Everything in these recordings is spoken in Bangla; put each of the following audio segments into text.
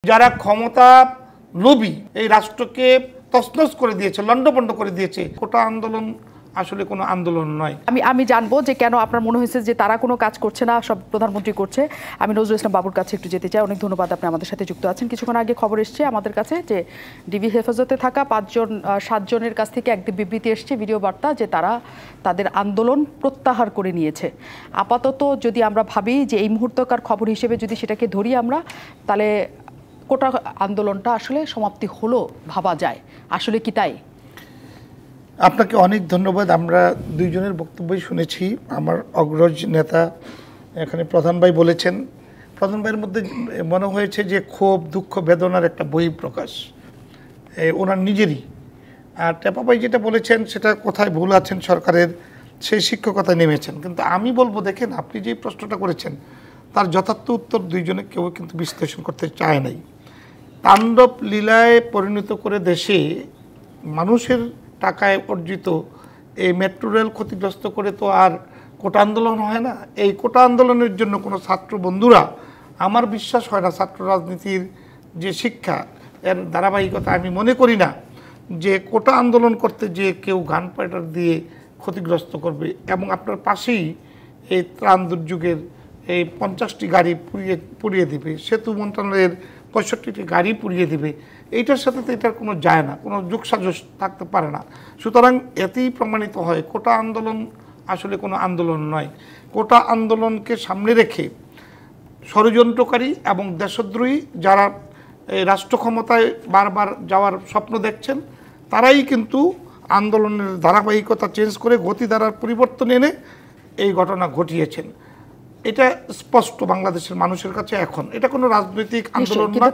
যারা ক্ষমতা লোভী এই রাষ্ট্রকে তছনছ করে দিয়েছে, লন্ডভন্ড করে দিয়েছে। কোটা আন্দোলন আসলে কোনো আন্দোলন নয়। আমি জানবো যে কেন আপনার মনে হয়েছে যে তারা কোনো কাজ করছে না, সব প্রধানমন্ত্রী করছে। আমি নজরুল ইসলাম বাবুর কাছে একটু যেতে চাই। অনেক ধন্যবাদ, আপনি আমাদের সাথে যুক্ত আছেন। কিছুক্ষণ আগে খবর এসছে আমাদের কাছে যে ডিবি হেফাজতে থাকা 7 জনের কাছ থেকে একটি বিবৃতি এসছে, ভিডিও বার্তা, যে তারা তাদের আন্দোলন প্রত্যাহার করে নিয়েছে। আপাতত যদি আমরা ভাবি যে এই মুহূর্তকার খবর হিসেবে যদি সেটাকে ধরি আমরা, তাহলে কোটা আন্দোলনটা আসলে সমাপ্তি হলো ভাবা যায়। আসলে কি তাই? আপনাকে অনেক ধন্যবাদ। আমরা দুইজনের বক্তব্যই শুনেছি। আমার অগ্রজ নেতা এখানে প্রধান ভাই বলেছেন, প্রধান ভাইয়ের মধ্যে মনে হয়েছে যে ক্ষোভ, দুঃখ, বেদনার একটা বহিঃপ্রকাশ ওনার নিজেরই। আর টেপা ভাই যেটা বলেছেন সেটা কোথায় ভুল আছেন সরকারের, সেই শিক্ষকতায় নেমেছেন। কিন্তু আমি বলবো, দেখেন আপনি যে প্রশ্নটা করেছেন তার যথার্থ উত্তর দুইজনে কেউ কিন্তু বিশ্লেষণ করতে চায় নাই। তাণ্ডব লীলায় পরিণত করে দেশে মানুষের টাকায় অর্জিত এই মেট্রো রেল ক্ষতিগ্রস্ত করে তো আর কোটা আন্দোলন হয় না। এই কোটা আন্দোলনের জন্য কোনো ছাত্র বন্ধুরা, আমার বিশ্বাস হয় না ছাত্র রাজনীতির যে শিক্ষা এর ধারাবাহিকতা, আমি মনে করি না যে কোটা আন্দোলন করতে যে কেউ গান পাইটার দিয়ে ক্ষতিগ্রস্ত করবে। এবং আপনার পাশেই এই ত্রাণ দুর্যোগের এই 50টি গাড়ি পুড়িয়ে দিবে, সেতু মন্ত্রণালয়ের 65টি গাড়ি পুড়িয়ে দিবে। এইটার সাথে তো এটার কোনো যায় না, কোনো যোগসাজশ থাকতে পারে না। সুতরাং এতেই প্রমাণিত হয় কোটা আন্দোলন আসলে কোনো আন্দোলন নয়। কোটা আন্দোলনকে সামনে রেখে ষড়যন্ত্রকারী এবং দেশদ্রোহী যারা রাষ্ট্র ক্ষমতায় বারবার যাওয়ার স্বপ্ন দেখছেন, তারাই কিন্তু আন্দোলনের ধারাবাহিকতা চেঞ্জ করে গতিধারার পরিবর্তন এনে এই ঘটনা ঘটিয়েছেন। এটা স্পষ্ট বাংলাদেশের মানুষের কাছে এখন। এটা কোনো রাজনৈতিক আন্দোলন না।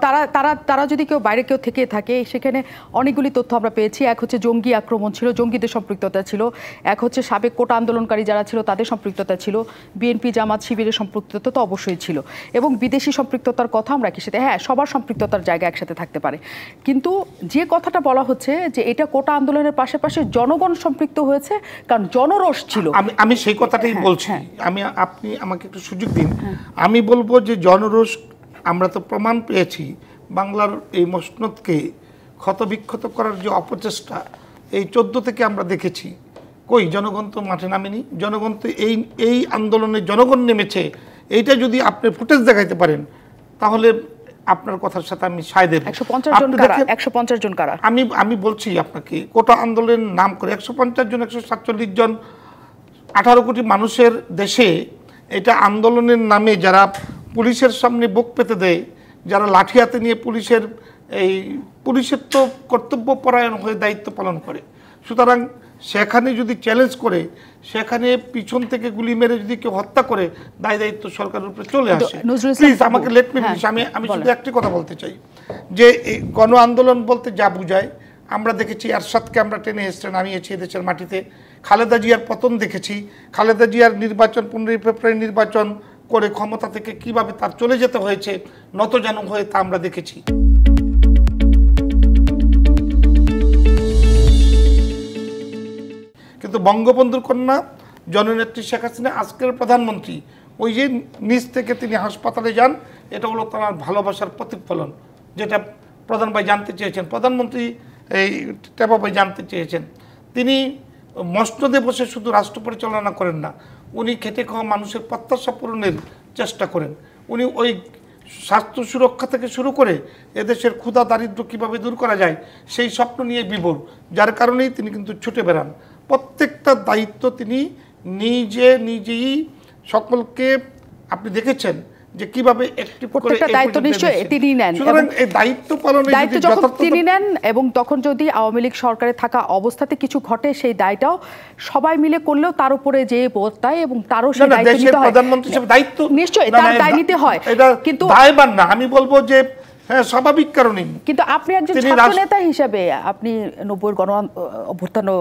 তারা যদি কেউ বাইরে কেউ থেকে থাকে, সেখানে অনেকগুলি তথ্য আমরা পেয়েছি। এক হচ্ছে জঙ্গি আক্রমণ ছিল, জঙ্গিদের সম্পৃক্ততা ছিল। এক হচ্ছে সাবেক কোটা আন্দোলনকারী যারা ছিল তাদের সম্পৃক্ততা ছিল। বিএনপি, জামাত, শিবিরের সম্পৃক্ততা তো অবশ্যই ছিল। এবং বিদেশি সম্পৃক্ততার কথা আমরা কি সাথে, হ্যাঁ, সবার সম্পৃক্ততার জায়গা একসাথে থাকতে পারে। কিন্তু যে কথাটা বলা হচ্ছে যে এটা কোটা আন্দোলনের পাশাপাশি জনগণ সম্পৃক্ত হয়েছে, কারণ জনরোষ ছিল। আমি সেই কথাটাই বলছি। আপনি আমাকে একটু সুযোগ দিন। আমি বলবো যে জনরোষ, আমরা তো প্রমাণ পেয়েছি বাংলার এই মসনদকে ক্ষতবিক্ষত করার যে অপচেষ্টা এই 14 থেকে আমরা দেখেছি। কই জনগণ তো মাঠে নামেনি, জনগণ তো এই আন্দোলনে জনগণ নেমেছে। এইটা যদি আপনি ফুটেজ দেখাইতে পারেন তাহলে আপনার কথার সাথে আমি সায় দেব। 150 জন কারা? আমি বলছি আপনাকে, কোটা আন্দোলনের নাম করে 150 জন, 147 জন, 18 কোটি মানুষের দেশে এটা আন্দোলনের নামে যারা পুলিশের সামনে বুক পেতে দেয়, যারা লাঠি হাতে নিয়ে পুলিশের তো কর্তব্য পরায়ণ হয়ে দায়িত্ব পালন করে। সুতরাং সেখানে যদি চ্যালেঞ্জ করে, সেখানে পিছন থেকে গুলি মেরে যদি কেউ হত্যা করে, দায়িত্ব সরকারের উপরে চলে আসে। প্লিজ আমাকে লেট মি ফিনিশ। আমি শুধু একটি কথা বলতে চাই যে গণ আন্দোলন বলতে যা বুঝায় আমরা দেখেছি। এরশাদকে আমরা টেনে হেসড়ে নামিয়েছি এদেশের মাটিতে। খালেদা জিয়ার পতন দেখেছি। খালেদা জিয়ার নির্বাচন, 15 ফেব্রুয়ারি নির্বাচন করে ক্ষমতা থেকে কিভাবে তার চলে যেতে হয়েছে নতজানু হয়ে, তা আমরা দেখেছি। কিন্তু বঙ্গবন্ধুর কন্যা জননেত্রী শেখ হাসিনা, আজকের প্রধানমন্ত্রী, ওই যে নিজ থেকে তিনি হাসপাতালে যান, এটা হলো তার ভালোবাসার প্রতিফলন, যেটা প্রধান ভাই জানতে চেয়েছেন, প্রধানমন্ত্রী এই টেপা ভাই জানতে চেয়েছেন। তিনি মসনদে বসে শুধু রাষ্ট্র পরিচালনা করেন না, উনি খেটে খাওয়া মানুষের প্রত্যাশা পূরণের চেষ্টা করেন। উনি ওই স্বাস্থ্য সুরক্ষা থেকে শুরু করে এদেশের ক্ষুধা দারিদ্র্য কীভাবে দূর করা যায় সেই স্বপ্ন নিয়ে বিভোর, যার কারণেই তিনি কিন্তু ছুটে বেড়ান। প্রত্যেকটা দায়িত্ব তিনি নিজেই সকলকে, আপনি দেখেছেন যে কিভাবে একটি দায়িত্ব নিশ্চয়ই তিনি নেন। এই দায়িত্ব পালনে যখন তিনি নেন এবং তখন যদি আওয়ামী লীগ সরকারে থাকা অবস্থাতে কিছু ঘটে, সেই দায়টাও সবাই মিলে করলেও তার উপরে যে বর্তায় এবং তারও সেই দায়িত্ব নিতে হয়। প্রধানমন্ত্রী হিসেবে দায়িত্ব নিশ্চয়ই তার দায় নিতে হয়, কিন্তু দায়বান না। আমি বলবো যে হ্যাঁ, স্বাভাবিক কারণেই। কিন্তু আপনি একজন ছাত্র নেতা হিসেবে আপনি 90-এর গণ অভ্যুত্থানে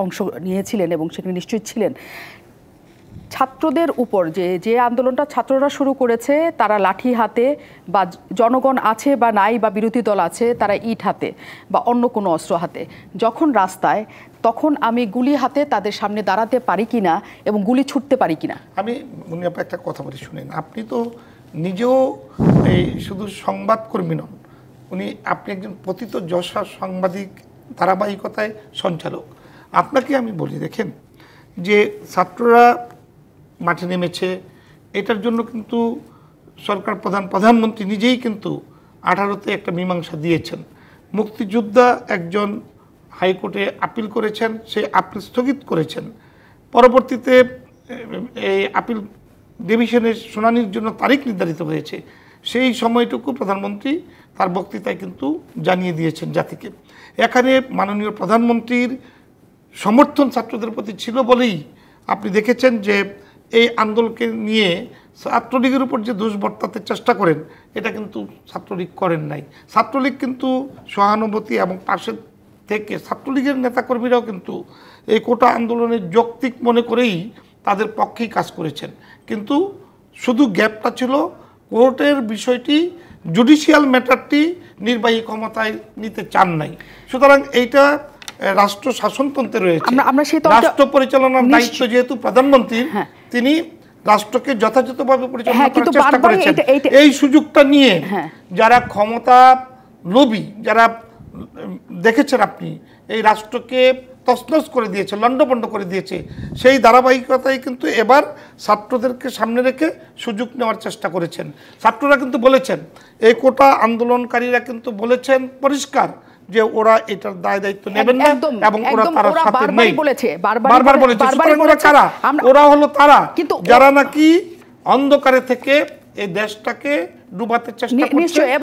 অংশ নিয়েছিলেন এবং সেখানে নিশ্চয়ই ছিলেন। ছাত্রদের উপর যে আন্দোলনটা ছাত্ররা শুরু করেছে, তারা লাঠি হাতে, বা জনগণ আছে বা নাই বা বিরোধী দল আছে তারা ইট হাতে বা অন্য কোনো অস্ত্র হাতে যখন রাস্তায়, তখন আমি গুলি হাতে তাদের সামনে দাঁড়াতে পারি কিনা এবং গুলি ছুটতে পারি কিনা। আমি একটা কথা বলি শুনেন। আপনি তো নিজেও এই শুধু সংবাদকর্মী নন, আপনি একজন পতিত যশা সাংবাদিক, ধারাবাহিকতায় সঞ্চালক। আপনাকে আমি বলি, দেখেন যে ছাত্ররা মাঠে নেমেছে, এটার জন্য কিন্তু সরকার প্রধানমন্ত্রী নিজেই কিন্তু 18-তে একটা মীমাংসা দিয়েছেন। মুক্তিযোদ্ধা একজন হাইকোর্টে আপিল করেছেন, সেই আপিল স্থগিত করেছেন। পরবর্তীতে এই আপিল ডিভিশনের শুনানির জন্য তারিখ নির্ধারিত হয়েছে। সেই সময়টুকু প্রধানমন্ত্রী তার বক্তৃতায় কিন্তু জানিয়ে দিয়েছেন জাতিকে। এখানে মাননীয় প্রধানমন্ত্রীর সমর্থন ছাত্রদের প্রতি ছিল বলেই আপনি দেখেছেন যে এই আন্দোলনকে নিয়ে ছাত্রলীগের উপর যে দোষ বর্তাতে চেষ্টা করেন, এটা কিন্তু ছাত্রলীগ করেন নাই। ছাত্রলীগ কিন্তু সহানুভূতি এবং পাশে থেকে ছাত্রলীগের নেতাকর্মীরাও কিন্তু এই কোটা আন্দোলনের যৌক্তিক মনে করেই তাদের পক্ষেই কাজ করেছেন। কিন্তু শুধু গ্যাপটা ছিল কোর্টের বিষয়টি, জুডিশিয়াল ম্যাটারটি নির্বাহী ক্ষমতায় নিতে চান নাই। সুতরাং এইটা রাষ্ট্র শাসনতন্ত্রে রয়েছে, রাষ্ট্র পরিচালনার দায়িত্ব যেহেতু প্রধানমন্ত্রীর, তিনি রাষ্ট্রকে যথাযথভাবে পরিচালনা করার চেষ্টা করেছেন। এই সুযোগটা নিয়ে যারা ক্ষমতা লোভী, যারা দেখেছেন আপনি এই রাষ্ট্রকে তছনছ করে দিয়েছে, লণ্ডভণ্ড করে দিয়েছে, সেই ধারাবাহিকতায় কিন্তু এবার ছাত্রদেরকে সামনে রেখে সুযোগ নেওয়ার চেষ্টা করেছেন। ছাত্ররা কিন্তু বলেছেন, এই কোটা আন্দোলনকারীরা কিন্তু বলেছেন পরিষ্কার যে ওরা এটার দায় দায়িত্ব নেবেন না এবং ওরা তার সাথে নেই, বারবার বলেছে। সুতরাং ওরা কারা? ওরা হলো তারা যারা নাকি অন্ধকারে থেকে এই দেশটাকে ডুবাতে চেষ্টা করছে।